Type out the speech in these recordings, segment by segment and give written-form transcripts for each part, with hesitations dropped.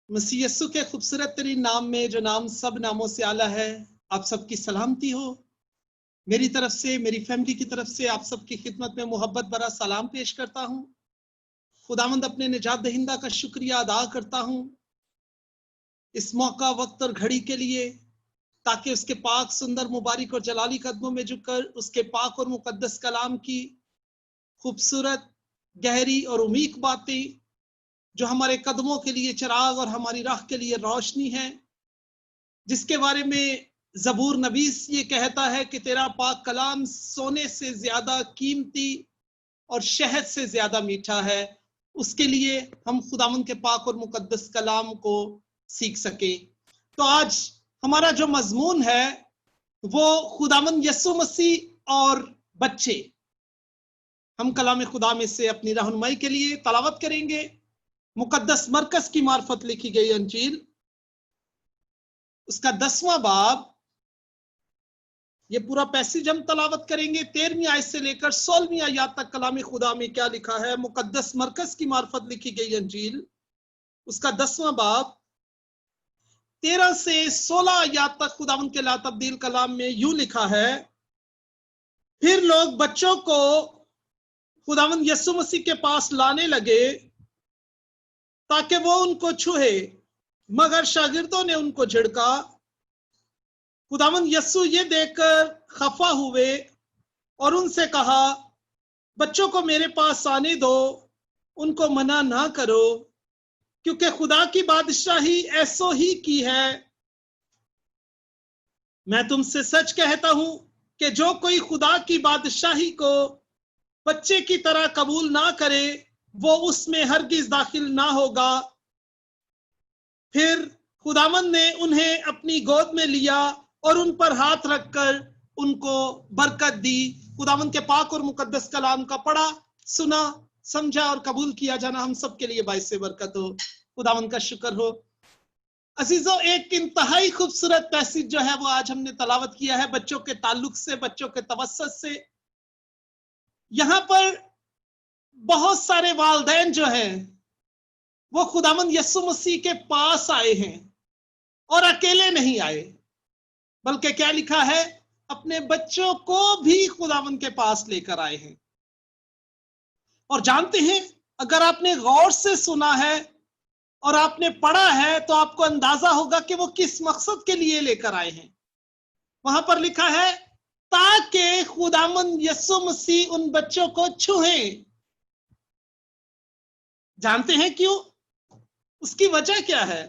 मसीह यस्सु के खूबसूरत तरीन नाम में, जो नाम सब नामों से आला है, आप सबकी सलामती हो। मेरी तरफ से, मेरी फैमिली की तरफ से आप सबकी खिदमत में मोहब्बत भरा सलाम पेश करता हूँ। खुदावंद अपने निजात दहिंदा का शुक्रिया अदा करता हूँ इस मौका, वक्त और घड़ी के लिए, ताकि उसके पाक सुंदर मुबारक और जलाली कदमों में झुककर उसके पाक और मुकद्दस कलाम की खूबसूरत, गहरी और उम्मीद बातें, जो हमारे कदमों के लिए चिराग और हमारी राह के लिए रोशनी है, जिसके बारे में ज़बूर नबीस ये कहता है कि तेरा पाक कलाम सोने से ज्यादा कीमती और शहद से ज्यादा मीठा है, उसके लिए हम खुदावंद के पाक और मुकद्दस कलाम को सीख सके। तो आज हमारा जो मजमून है वो खुदावंद यस्सु मसीह और बच्चे। हम कलाम खुदा में से अपनी रहनुमाई के लिए तलावत करेंगे मुकद्दस मरकज की मार्फत लिखी गई अंजील, उसका 10वां बाब। ये पूरा पैसेज हम तलावत करेंगे 13वीं आयत से लेकर 16वीं आयत तक। कलाम खुदा में क्या लिखा है? मुकद्दस मरकज की मार्फत लिखी गई अंजील, उसका 10वां बाब 13 से 16 आयत तक खुदावंद के ला तब्दील कलाम में यूं लिखा है। फिर लोग बच्चों को खुदावंद यस्सु मसीह के पास लाने लगे ताकि वो उनको छुए, मगर शागिर्दों ने उनको झिड़का। खुदावंद यस्सु ये देखकर खफा हुए और उनसे कहा, बच्चों को मेरे पास आने दो, उनको मना ना करो, क्योंकि खुदा की बादशाही ऐसो ही की है। मैं तुमसे सच कहता हूं कि जो कोई खुदा की बादशाही को बच्चे की तरह कबूल ना करे, वो उसमें हरगिज दाखिल ना होगा। फिर खुदावंद ने उन्हें अपनी गोद में लिया और उन पर हाथ रखकर उनको बरकत दी। खुदावंद के पाक और मुकद्दस कलाम का पढ़ा, सुना, समझा और कबूल किया जाना हम सब के लिए बाइस से बरकत हो। खुदावंद का शुक्र हो। अजीजों, एक इंतहाई खूबसूरत पैसेज जो है वो आज हमने तलावत किया है बच्चों के ताल्लुक से, बच्चों के तवस्सुत से। यहां पर बहुत सारे वालिदैन जो हैं वो खुदावंद यस्सु मसीह के पास आए हैं, और अकेले नहीं आए, बल्कि क्या लिखा है? अपने बच्चों को भी खुदावंद के पास लेकर आए हैं। और जानते हैं, अगर आपने गौर से सुना है और आपने पढ़ा है तो आपको अंदाजा होगा कि वो किस मकसद के लिए लेकर आए हैं। वहां पर लिखा है, ताकि खुदावंद यस्सु मसीह उन बच्चों को छुए। जानते हैं क्यों? उसकी वजह क्या है?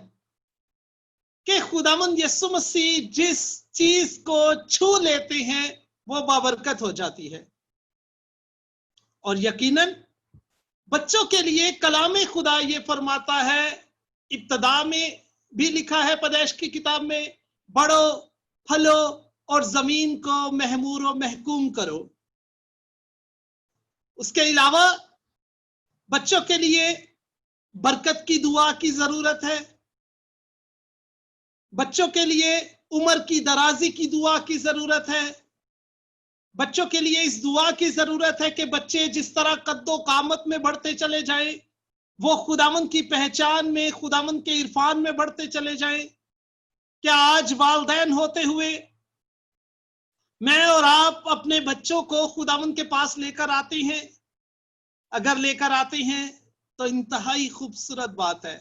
कि खुदावंद यस्सु मसीह जिस चीज को छू लेते हैं वो बाबरकत हो जाती है। और यकीनन बच्चों के लिए कलाम खुदा ये फरमाता है, इब्तदा में भी लिखा है पैदाइश की किताब में, बढ़ो, फलो और जमीन को महमूर और महकूम करो। उसके अलावा बच्चों के लिए बरकत की दुआ की जरूरत है, बच्चों के लिए उम्र की दराजी की दुआ की जरूरत है, बच्चों के लिए इस दुआ की जरूरत है कि बच्चे जिस तरह कद्दो कामत में बढ़ते चले जाएं, वो खुदावंद की पहचान में, खुदावंद के इरफान में बढ़ते चले जाएं। क्या आज वालिदैन होते हुए मैं और आप अपने बच्चों को खुदावंद के पास लेकर आते हैं? अगर लेकर आते हैं तो इंतहाई खूबसूरत बात है,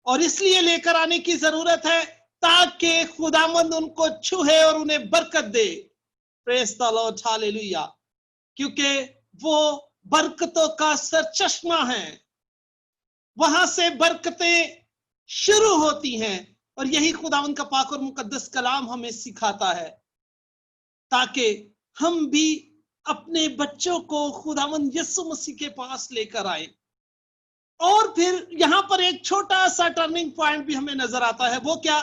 और इसलिए लेकर आने की जरूरत है ताकि खुदावंद उनको छुए और उन्हें बरकत दे। Praise the Lord, hallelujah. क्योंकि वो बरकतों का सरचश्मा है, वहां से बरकतें शुरू होती हैं, और यही खुदावंद का पाक और मुकद्दस कलाम हमें सिखाता है, ताकि हम भी अपने बच्चों को खुदावंद यस्सु मसीह के पास लेकर आए। और फिर यहां पर एक छोटा सा टर्निंग पॉइंट भी हमें नजर आता है। वो क्या?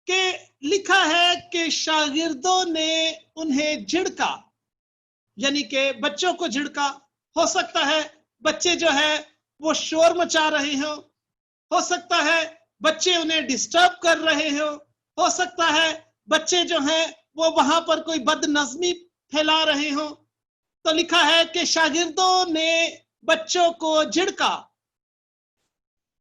कि लिखा है कि शागिर्दों ने उन्हें झिड़का, यानी कि बच्चों को झिड़का। हो सकता है बच्चे जो है वो शोर मचा रहे हो सकता है बच्चे उन्हें डिस्टर्ब कर रहे हो सकता है बच्चे जो हैं वो वहां पर कोई बदनज़मी फैला रहे हो। तो लिखा है कि शागिर्दों ने बच्चों को झिड़का,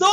2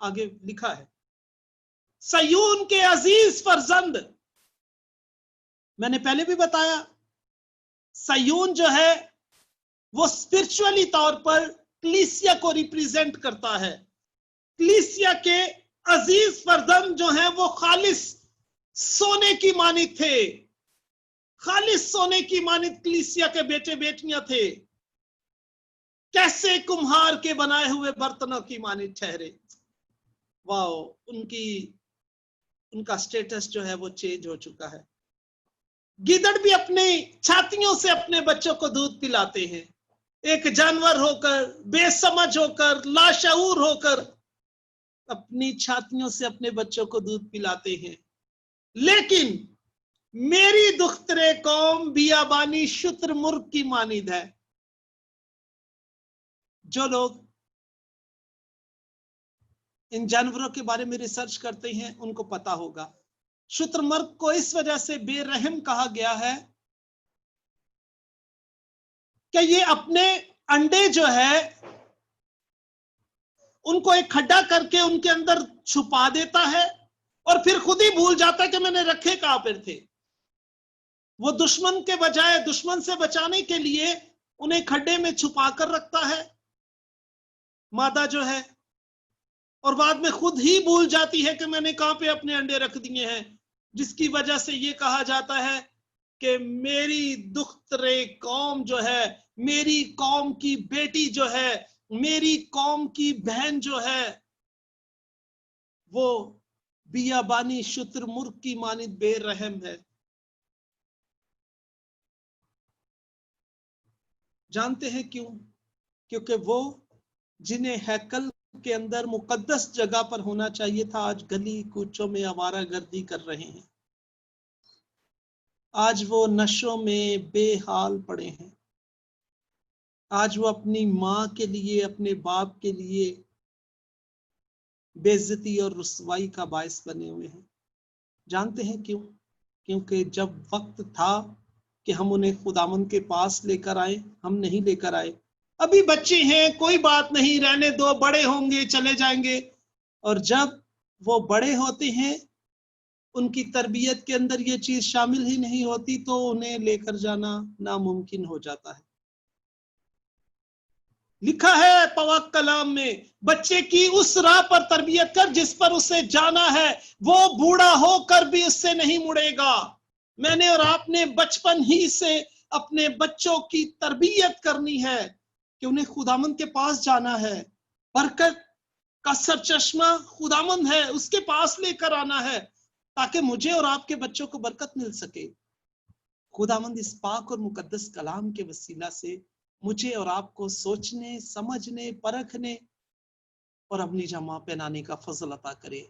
आगे लिखा है, सयून के अजीज फरजंद। मैंने पहले भी बताया, सयून जो है वो स्पिरिचुअली तौर पर क्लीसिया को रिप्रेजेंट करता है। क्लीसिया के अजीज फरजंद जो हैं वो खालिस सोने की मानित थे, खालिस सोने की मानित क्लीसिया के बेटे बेटियां थे, कैसे कुम्हार के बनाए हुए बर्तनों की मानित ठहरे। वाह, उनका स्टेटस जो है वो चेंज हो चुका है। गिदड़ भी अपने छातियों से अपने बच्चों को दूध पिलाते हैं, एक जानवर होकर, बेसमझ होकर, लाशऊर होकर अपनी छातियों से अपने बच्चों को दूध पिलाते हैं। लेकिन मेरी दुख्तरे कौम बियाबानी शुतुरमुर्ग की मानिद है। जो लोग इन जानवरों के बारे में रिसर्च करते हैं उनको पता होगा, शुतुरमुर्ग को इस वजह से बेरहम कहा गया है कि ये अपने अंडे जो है उनको एक खड्डा करके उनके अंदर छुपा देता है और फिर खुद ही भूल जाता है कि मैंने रखे कहां पर थे। वो दुश्मन के बजाय दुश्मन से बचाने के लिए उन्हें खड्डे में छुपा कर रखता है मादा जो है, और बाद में खुद ही भूल जाती है कि मैंने कहां पे अपने अंडे रख दिए हैं, जिसकी वजह से ये कहा जाता है कि मेरी दुख्तरे कौम जो है, मेरी कौम की बेटी जो है, मेरी कौम की बहन जो है वो बियाबानी शुतुरमुर्ग की मानिद बेरहम है। जानते हैं क्यों? क्योंकि वो जिन्हें हैकल के अंदर मुकद्दस जगह पर होना चाहिए था, आज गली कूचों में आवारागर्दी कर रहे हैं, आज वो नशों में बेहाल पड़े हैं, आज वो अपनी माँ के लिए, अपने बाप के लिए बेइज्जती और रुसवाई का बायस बने हुए हैं। जानते हैं क्यों? क्योंकि जब वक्त था कि हम उन्हें खुदावंद के पास लेकर आए, हम नहीं लेकर आए। अभी बच्चे हैं, कोई बात नहीं, रहने दो, बड़े होंगे चले जाएंगे। और जब वो बड़े होते हैं, उनकी तरबियत के अंदर ये चीज शामिल ही नहीं होती, तो उन्हें लेकर जाना नामुमकिन हो जाता है। लिखा है पवित्र कलाम में, बच्चे की उस राह पर तरबियत कर जिस पर उसे जाना है, वो बूढ़ा होकर भी उससे नहीं मुड़ेगा। मैंने और आपने बचपन ही से अपने बच्चों की तरबियत करनी है कि उन्हें खुदामंद के पास जाना है। बरकत का सरचश्मा खुदामंद है, उसके पास लेकर आना है ताकि मुझे और आपके बच्चों को बरकत मिल सके। खुदामंद इस पाक और मुकद्दस कलाम के वसीला से मुझे और आपको सोचने, समझने, परखने और अपनी जमा पहनाने का फजल अता करे।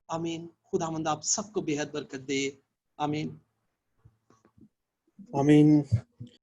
आमीन। खुदामंद आप सबको बेहद बरकत दे। आमीन। आमीन।